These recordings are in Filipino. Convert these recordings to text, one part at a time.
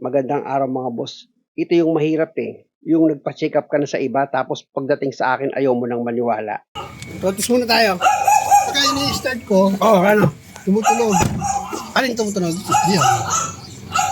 Magandang araw mga boss. Ito yung mahirap yung nagpa-check up ka na sa iba tapos pagdating sa akin ayaw mo nang maniwala. Practice muna tayo. Pagka ini-start ko, Ano? tumutunog. Alin tumutunog? Diyan.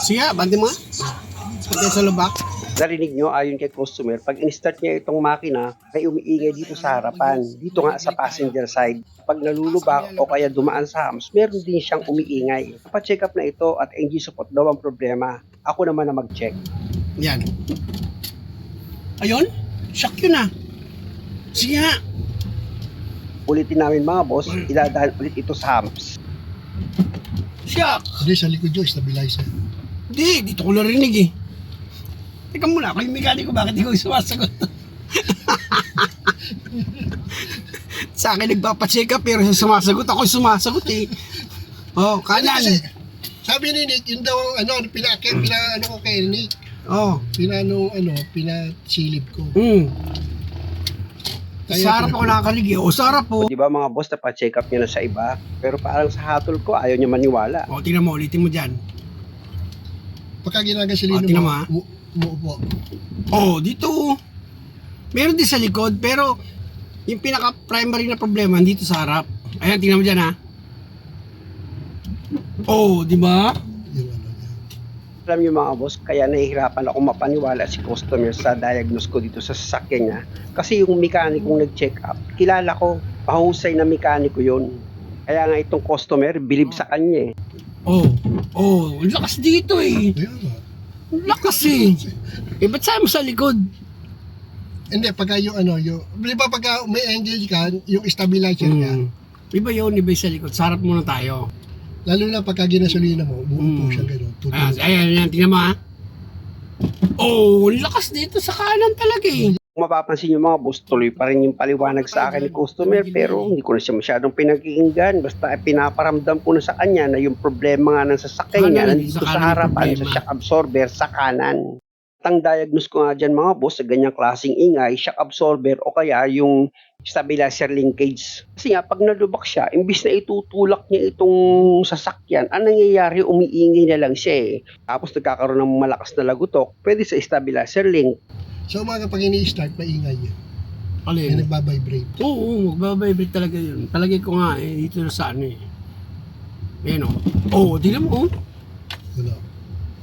Sige, bante mo nga. Pati sa lubak. Narinig nyo ayon kay customer, pag in-start niya itong makina, ay umiingay dito sa harapan, dito nga sa passenger side. Pag nalulubak o kaya dumaan sa hams, meron din siyang umiingay. Pa-check up na ito at engine support daw ang problema. Ako naman na mag-check. Yan. Ayun? Shock yun ah. Sige nga. Ulitin namin mga boss, idadaan ulit ito sa hams. Shock. Hindi, sa likod yun, stabilizer. Hindi, dito ko narinig eh. Teka muna, ako yung mekaniko, bakit ikaw yung sumasagot? Sa akin nagpapacheck up pero siya sumasagot, ako yung sumasagot eh. Oh, kanan. Kasi, sabi ni Nick, yun daw, ano ko kay Nick. Oh. Pinasilip ko. Sa harap ako nakakalig eh. O, sa harap po. Di ba mga boss, pa-check up niya na sa iba, pero parang sa hatol ko, ayaw niya maniwala. O, tingnan mo, ulitin mo dyan. Pagka ginagasolina tingnan mo, ha? umuupo. Oh, dito. Meron din sa likod, pero yung pinaka-primary na problema dito sa harap. Ayan, tingnan mo dyan ha. Oh, di ba? Yung ano niya. Alam niyo mga boss, kaya nahihirapan ako mapaniwala si customer sa diagnose ko dito sa sasakyan niya. Kasi yung mekanikong nag-check up, kilala ko, pahusay na mekaniko yun. Kaya nga itong customer, bilib sa kanya eh. Oh, ang lakas dito eh. Ayun nga. Ang lakas eh. Eh, ba't sa'yo mo sa likod? Hindi, pagka yung di ba pagka may engage ka, yung stabilizer niya, Iba yun, iba yung sa likod. Sa harap muna tayo. lalo na pagka ginasolina mo, umuupo siya gano'n. Ayan, tingnan mo ha. Oh, ang lakas dito sa kanan talaga eh. Kung mapapansin niyo mga boss, tuloy pa rin yung paliwanag sa akin ni customer pero hindi ko na siya masyadong pinakikinggan. Basta pinaparamdam ko na sa kanya na yung problema nga ng sasakyan niya nandito sa harapan sa shock absorber sa kanan. Ang diagnose ko nga dyan mga boss sa ganyang klaseng ingay, shock absorber o kaya yung stabilizer linkage. Kasi nga pag nalubak siya, imbis na itutulak niya itong sasakyan, ang nangyayari umiingay na lang siya eh. Tapos nagkakaroon ng malakas na lagutok, pwede sa stabilizer link. Sa umaga pag ini-start, maingay yun. May Alin? nagbabibrate. Oo, magbabibrate talaga yun. Palagay ko nga eh, dito na sa ano eh. Ayan o. Oh, tingnan mo oh. Ano?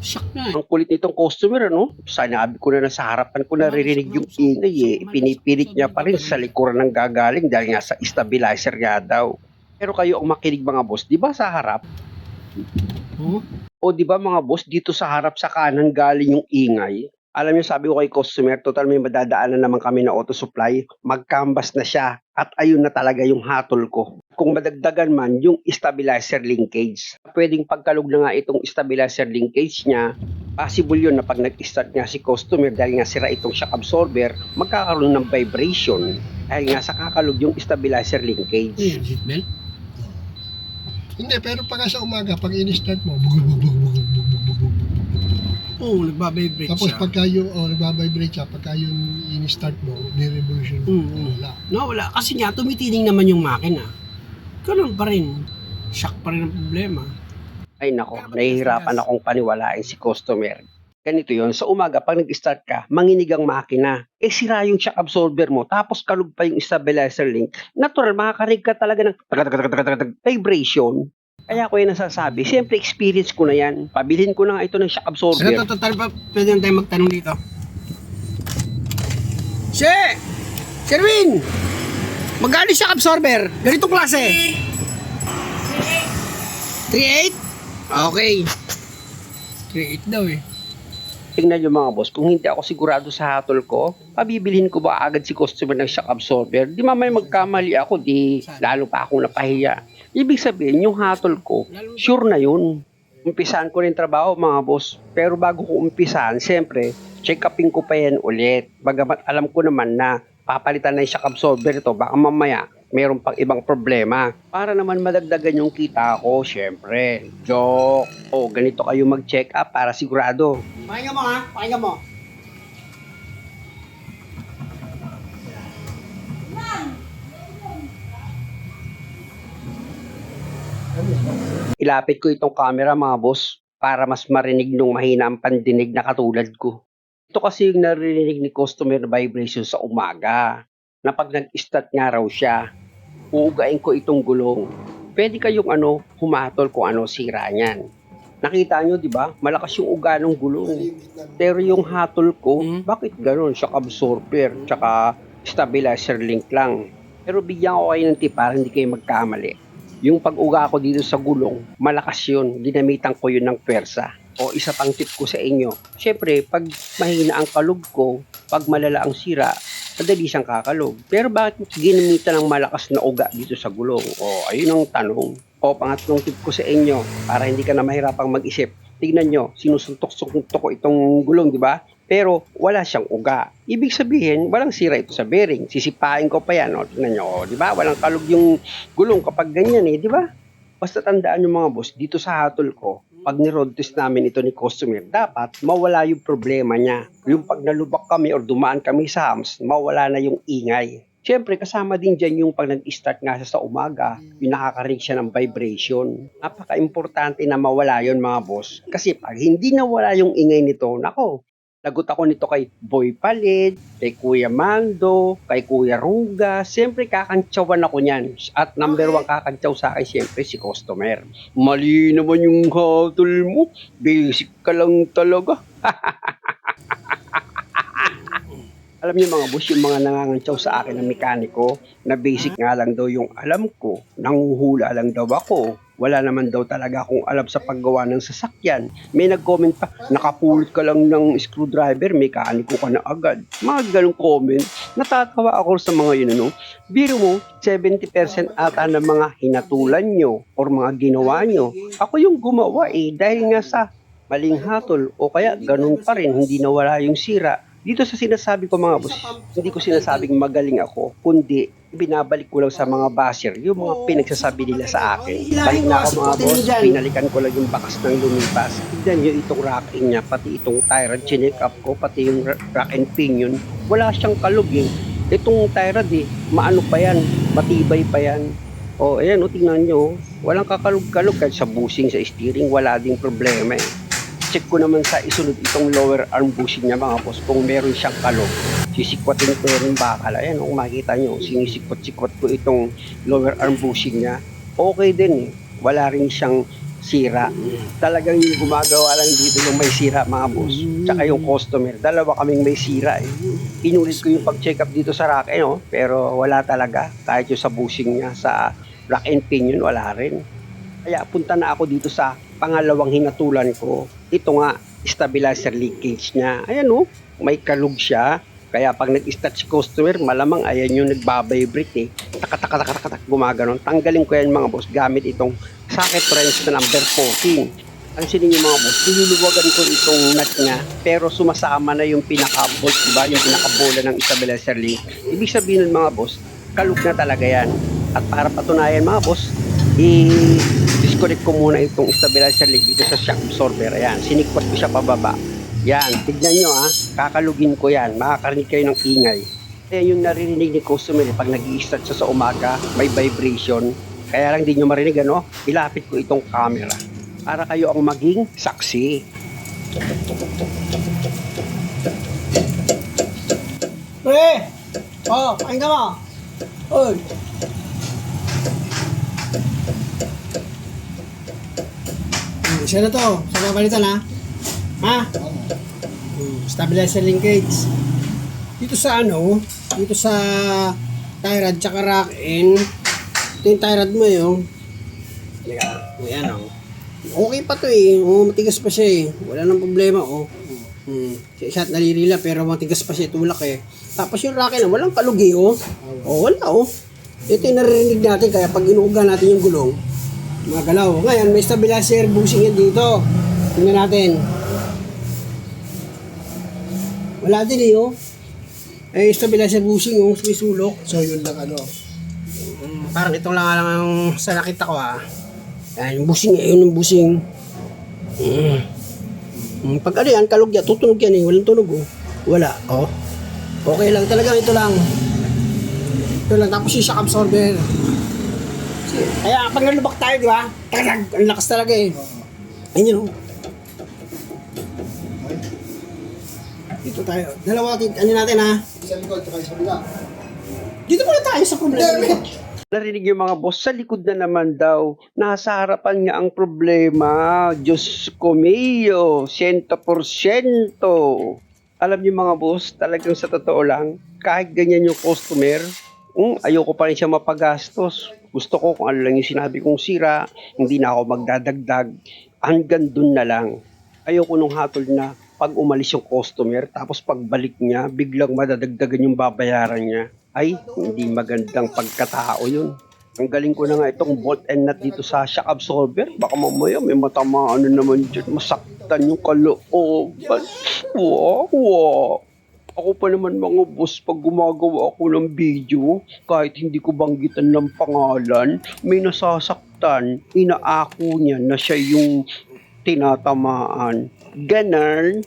Shock na eh. Ang kulit nitong customer, ano? Sanabi ko na sa harapan ko naririnig yung ingay eh. Pinipilit niya pa rin sa likuran ng gagaling dahil nga sa stabilizer nga daw. Pero kayo ang makinig mga boss, di ba sa harap? Oh, O di ba mga boss, dito sa harap sa kanan galing yung ingay? Alam niyo, sabi ko kay customer, total may madadaanan naman kami na auto supply, mag-canvas na siya at ayun na talaga yung hatol ko. Kung madagdagan man yung stabilizer linkage, pwedeng pagkalog na nga itong stabilizer linkage niya, possible yun na pag nag-start nga si customer dahil nga sira itong shock absorber, magkakaroon ng vibration dahil nga sa kakalog yung stabilizer linkage. yun, seatbelt. Hindi, pero pagka sa umaga, pag ini-start mo, bug. Oo, nagbabibrate Tapos siya. pagka yung, nagbabibrate siya, pagka yung ini-start mo, ni-revolution mo, wala. No, wala. Kasi nga, tumitining naman yung makina. Ganun pa rin. Shock pa rin ang problema. Ay nako, nahihirapan akong paniwalain si customer. Ganito yon, sa umaga pag nag-start ka, manginig ang makina. Eh sira yung shock absorber mo, tapos kalug pa yung stabilizer link. Natural, makakarig ka talaga ng vibration. Kaya ko yung nasasabi, siyempre experience ko na yan. Pabilhin ko na nga ito ng shock absorber. Pwede na tayo magtanong dito. Sherwin! Magkano yung shock absorber? Ganitong klase? 3.8? Okay. 3.8 daw eh. Tingnan nyo mga boss, kung hindi ako sigurado sa hatol ko, pabibilhin ko ba agad si customer ng shock absorber? Di mamay magkamali ako, di lalo pa akong napahiya. Ibig sabihin, yung hatol ko, sure na yun. Umpisahan ko rin trabaho mga boss. Pero bago ko umpisahan, siyempre, check-upin ko pa yan ulit. Bagamat alam ko naman na papalitan na yung shock absorber ito, baka mamaya mayroon pang ibang problema. Para naman madagdagan yung kita ko, siyempre. Joke. O, ganito kayo mag-check up para sigurado. Pakinggan mo ha, pakinggan mo. Ilapit ko itong camera mga boss para mas marinig nung mahina ang pandinig na katulad ko. Ito kasi yung naririnig ni customer na vibration sa umaga, na pag nag-start nga raw siya, uugain ko itong gulong. Pwede kayong humatol kung ano sira niyan. Nakita nyo, di ba? Malakas yung uga ng gulong. Pero yung hatol ko, bakit ganun? Shock absorber, tsaka stabilizer link lang. Pero bigyan ko kayo ng tip para hindi kayo magkamali. Yung pag-uga ko dito sa gulong, malakas yun. Ginamitan ko yun ng pwersa. O isa pang tip ko sa inyo. Siyempre, pag mahina ang kalog ko, pag malala ang sira, madali siyang kakalog. Pero bakit ginamitan ng malakas na uga dito sa gulong? O ayun ang tanong. O pangatlong tip ko sa inyo, para hindi ka na mahirapang mag-isip. Tignan nyo, sinusuntok-suntok ko itong gulong, di ba? Pero wala siyang uga. Ibig sabihin, walang sira ito sa bearing. Sisipain ko pa yan. O, tignan nyo, di ba? Walang kalog yung gulong kapag ganyan di ba? Basta tandaan nyo mga boss, dito sa hatol ko, pag ni-road test namin ito ni customer, dapat mawala yung problema niya. Yung pag nalubak kami or dumaan kami sa hams, mawala na yung ingay. Siyempre, kasama din dyan yung pag nag-start nga sa umaga, yung nakakarinig siya ng vibration. Napaka-importante na mawala yon mga boss. Kasi pag hindi nawala yung ingay nito, nako, lagot ako nito kay Boy Palid, kay Kuya Mando, kay Kuya Ruga. Siyempre, kakantsawan ako niyan. At number 1 kakantsaw sa akin, siyempre, si customer. Mali naman yung hatol mo. Basic ka lang talaga. Alam niyo mga boss, yung mga nangangantsaw sa akin ng mekaniko, na basic nga lang daw yung alam ko, nanguhula lang daw ako. Wala naman daw talaga akong alam sa paggawa ng sasakyan. May nag-comment pa, nakapulot ka lang ng screwdriver, mekaniko ka na agad. Mga ganong comment, natatawa ako sa mga yun, Biro mo, 70% ata ng mga hinatulan nyo or mga ginawa nyo. Ako yung gumawa dahil nga sa maling hatol o kaya ganun pa rin, hindi nawala yung sira. Dito sa sinasabi ko mga boss, hindi ko sinasabing magaling ako, kundi binabalik ko lang sa mga basher yung mga pinagsasabi nila sa akin. Balik na ako mga boss, pinalikan ko lang yung bakas ng lumipas. Tignan nyo itong racking niya, pati itong tire, chinek up ko, pati yung rack and pinion. Wala siyang kalog Itong tire maano pa yan, matibay pa yan. Ayan tingnan nyo, walang kakalog-kalog kahit sa bushing, sa steering, wala ding problema Check ko naman sa isunod itong lower arm bushing niya mga boss kung meron siyang kalog. Sisikwatin ko yung bakal. Ayan, kung makikita nyo, sinisikwat-sikwat ko itong lower arm bushing niya. Okay din Wala rin siyang sira. Talagang yung gumagawa lang dito yung may sira mga boss. Tsaka yung customer. Dalawa kaming may sira Inulit ko yung pag-check up dito sa rack pero wala talaga. Kahit yung sa bushing niya, sa rack and pinion, wala rin. Kaya punta na ako dito sa pangalawang hinatulan ko. Ito nga, stabilizer leakage niya. Ayan may kalug siya. Kaya pag nag-start si customer, malamang ayan yung nagbabibrate Taka-taka-taka-taka, gumaganon. Tanggalin ko yan mga boss gamit itong socket wrench na number 14. Pansinin niyo mga boss, niluluwagan ko itong nut niya, pero sumasama na yung pinaka-bolt, diba? Yung pinaka-bola ng stabilizer link. Ibig sabihin ng mga boss, kalug na talaga yan. At para patunayan mga boss, i-disconnect ko muna itong stabilizer link dito sa shock absorber. Ayan, sinikwat ko siya pababa. Yan, tignan nyo kakalugin ko yan. Makakarinig kayo ng ingay. Ayan yung naririnig ni customer pag nag-i-start siya sa umaga, may vibration. Kaya lang di nyo marinig ilapit ko itong camera para kayo ang maging saksi. Pre! Pahin ka mo! Oy! Isa na to. Sa kapalitan stabilizer linkage. Dito sa dito sa tie rod tsaka rack in. Ito yung tie rod mo Ayan Okay pa to matigas pa siya Wala nang problema Siya nalirila pero matigas pa siya tulak Tapos yung rack in walang kalug wala Ito yung naririnig natin kaya pag inuuga natin yung gulong mga galaw. Ngayon, may stabilizer bushing yan dito. Tingnan natin. Wala din stabilizer bushing may sulok. So yun lang Parang ito lang ang sa nakita ko Yan, yung bushing yung bushing. Pag yan, kalog yan, tutunog yan walang tunog Wala, Okay lang talaga, ito lang. Ito lang, tapos yung shock absorber. Kaya pag nalubak tayo, di ba? Ang lakas talaga Ayun Dito tayo. Dalawa natin, ano natin ha? Sa likod, tsaka sa bila. Dito muna tayo sa problema. Narinig yung mga boss, sa likod na naman daw. Nasa harapan niya ang problema. Diyos ko mio, 100%. Alam niyo mga boss, talagang sa totoo lang, kahit ganyan yung customer, ayoko pa rin siya mapagastos. Gusto ko kung ano lang yung sinabi kong sira, hindi na ako magdadagdag. Hanggang dun na lang. Ayoko nung hatol na pag umalis yung customer, tapos pagbalik niya, biglang madadagdagan yung babayaran niya. Ay, hindi magandang pagkatao yun. Ang galing ko na nga itong bolt and nut dito sa shock absorber. Baka mamaya may matamaan na naman dyan. Masaktan yung kalooban. Wow. Ako pa naman mga boss, pag gumagawa ako ng video, kahit hindi ko banggitan ng pangalan, may nasasaktan. Inaako niya na siya yung tinatamaan. Ganun.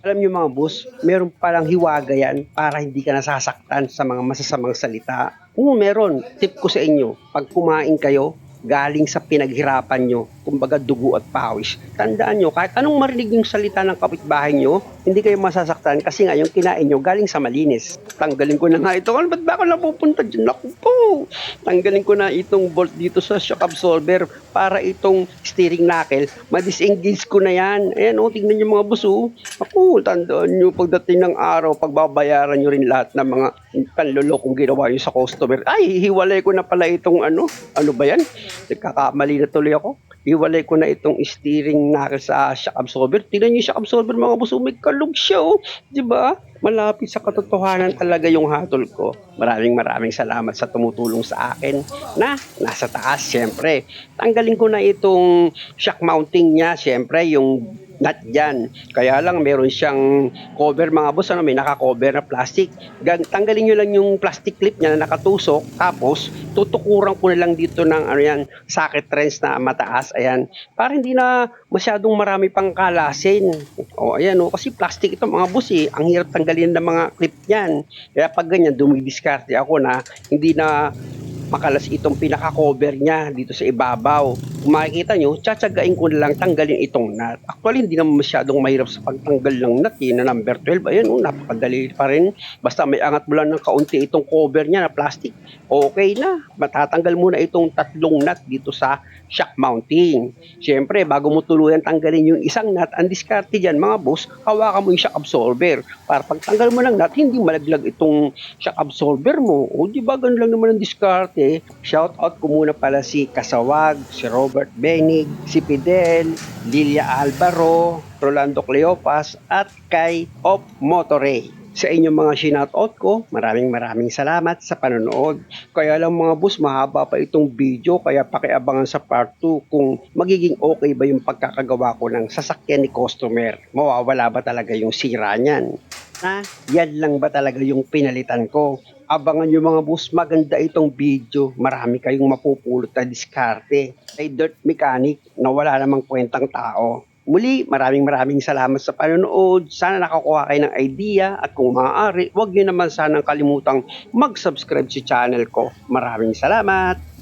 Alam niyo mga boss, meron palang hiwaga yan para hindi ka nasasaktan sa mga masasamang salita. Meron. Tip ko sa inyo, pag kumain kayo, galing sa pinaghirapan nyo, kumbaga dugo at pawis. Tandaan nyo, kahit anong marinig yung salita ng kapitbahay nyo, hindi kayo masasaktan kasi nga yung kinain nyo galing sa malinis. Tanggalin ko na nga ito. Ba't ba ako napupunta dyan? Naku po! Tanggalin ko na itong bolt dito sa shock absorber para itong steering knuckle, ma-disengage ko na yan. Ayan o, tingnan nyo mga boss o. Ako, tandaan nyo, pagdating ng araw, pagbabayaran nyo rin lahat ng mga panlulokong ginawa nyo sa customer. Ay, hiwalay ko na pala itong ano ba yan? Nagkakamali na tuloy ako. Iwalay ko na itong steering knuckle sa shock absorber. Tingnan niyo yung shock absorber mga boss, may kalog siya oh. Diba? Malapit sa katotohanan talaga yung hatol ko. Maraming salamat sa tumutulong sa akin na nasa taas syempre. Tanggalin ko na itong shock mounting niya syempre, yung nut dyan. Kaya lang meron siyang cover mga boss, may naka-cover na plastic. Tanggalin nyo lang yung plastic clip niya na nakatusok, tapos tutukuran ko na lang dito ng socket wrench na mataas, ayan, para hindi na masyadong marami pang kalasin. Ayan kasi plastic ito mga boss ang hirap tanggalin ng mga clip niyan. Kaya pag ganyan, dumidiskarte ako na hindi na makalas itong pinaka-cover niya dito sa ibabaw. Kung makikita nyo, tsatsagain ko na lang tanggalin itong nut. Actually, hindi naman masyadong mahirap sa pagtanggal ng nut na number 12. Ayan, napakadali pa rin. Basta may angat mo lang ng kaunti itong cover niya na plastic. Okay na. Matatanggal muna itong 3 nut dito sa shock mounting. Siyempre, bago mo tuluyan tanggalin yung isang nut, ang diskarte dyan, mga boss, hawakan mo yung shock absorber. Para pagtanggal mo ng nut, hindi malaglag itong shock absorber mo. O, di ba, ganun lang naman ang diskarte. Shout out ko muna pala si Kasawag, si Robert Benig, si Fidel, Lilia Alvaro, Rolando Cleopas, at kay Op Motorey. Sa inyong mga shoutout ko, maraming salamat sa panonood. Kaya lang mga boss, mahaba pa itong video, kaya pakiabangan sa part 2 kung magiging okay ba yung pagkakagawa ko ng sasakyan ni customer. Mawawala ba talaga yung sira niyan? Yan lang ba talaga yung pinalitan ko? Abangan nyo mga boss, maganda itong video. Marami kayong mapupulot na diskarte. Ay dirt mechanic na wala namang kwentang tao. Muli, maraming salamat sa panonood. Sana nakakuha kayo ng idea at kung maaari, huwag nyo naman sanang kalimutang mag-subscribe sa channel ko. Maraming salamat!